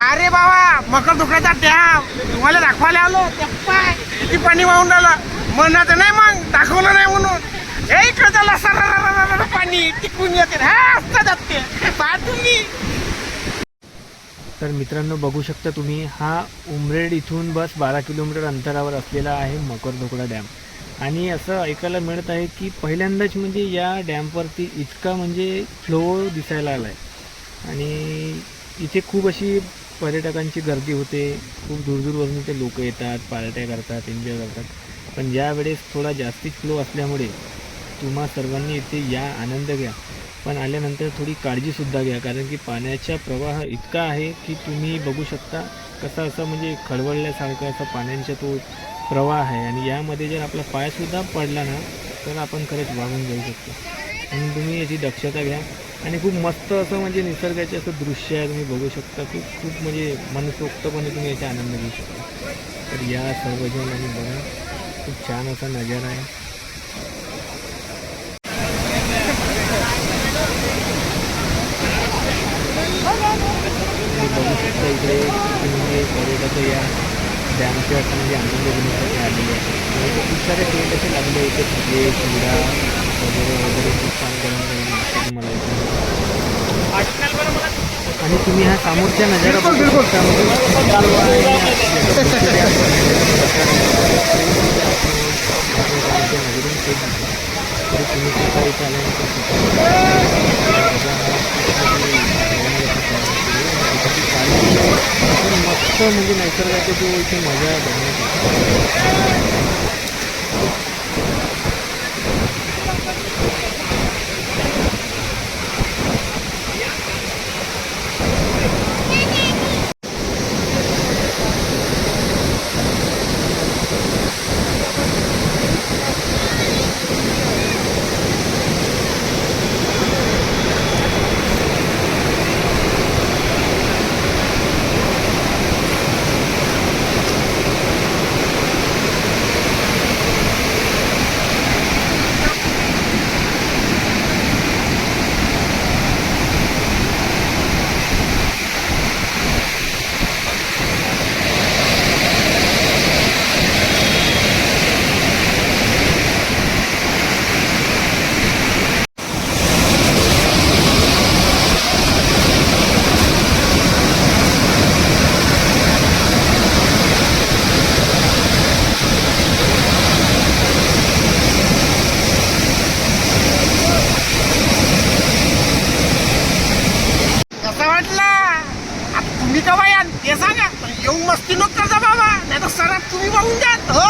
अरे बाबा मकर धुक्याचा डॅम तुम्हाला दाखवायला आलो. पाय किती पाणी वाहून राहिलं. म्हणाचं नाही मग दाखवलं नाही म्हणून. हे इकडे त्याला सर पाणी टिकून येते. हा असता जाते पहा तुम्ही. तर मित्रांनो बघू शकता तुम्ही, हा उमरेड इथून बस 12 किलोमीटर अंतरावर असलेला आहे मकरधोकडा डॅम. आणि असं ऐकायला मिळत आहे की पहिल्यांदाच म्हणजे या डॅमवरती इतका म्हणजे फ्लो दिसायला आला आहे. आणि इथे खूप अशी पर्यटकांची गर्दी होते. खूप दूरदूरवरून इथे लोक येतात, पार्ट्या करतात, एन्जॉय करतात. पण यावेळेस थोडा जास्तीच फ्लो असल्यामुळे तुम्हा सर्वांनी इथे या, आनंद घ्या. पण आल्यानंतर थोडी काळजीसुद्धा घ्या, कारण की पाण्याचा प्रवाह इतका आहे की तुम्ही बघू शकता कसा असं म्हणजे खळबळल्यासारखा असा पाण्याचा तो प्रवाह आहे. आणि यामध्ये जर आपला पायसुद्धा पडला ना तर आपण खरंच वाहून जाऊ शकतो. म्हणून तुम्ही याची दक्षता घ्या. आणि खूप मस्त असं म्हणजे निसर्गाचे असं दृश्य आहे, तुम्ही बघू शकता. खूप म्हणजे मनसोक्तपणे तुम्ही याचा आनंद घेऊ शकता. तर या सर्वजण आणि बघा, खूप छान असा नजारा आहे. तुम्ही बघू शकता इकडे म्हणजे पर्यटक या डॅमचे असं म्हणजे आनंद घेण्यासाठी आलेले आहेत. खूप सारे टेंट असे लागले इथे, फुगे, चिवडा वगैरे खूप छान करून मला इथे. आणि तुम्ही हा समोरच्या नजारा बघू शकता. तरी तुम्ही सकाळी मस्त म्हणजे निसर्गाची जो इथे मजा बघण्याची. तुम्ही का बाया ते सांगा. येऊन मस्ती नको करता बाबा, नाही तर सरात तुम्ही वाहून जात. हो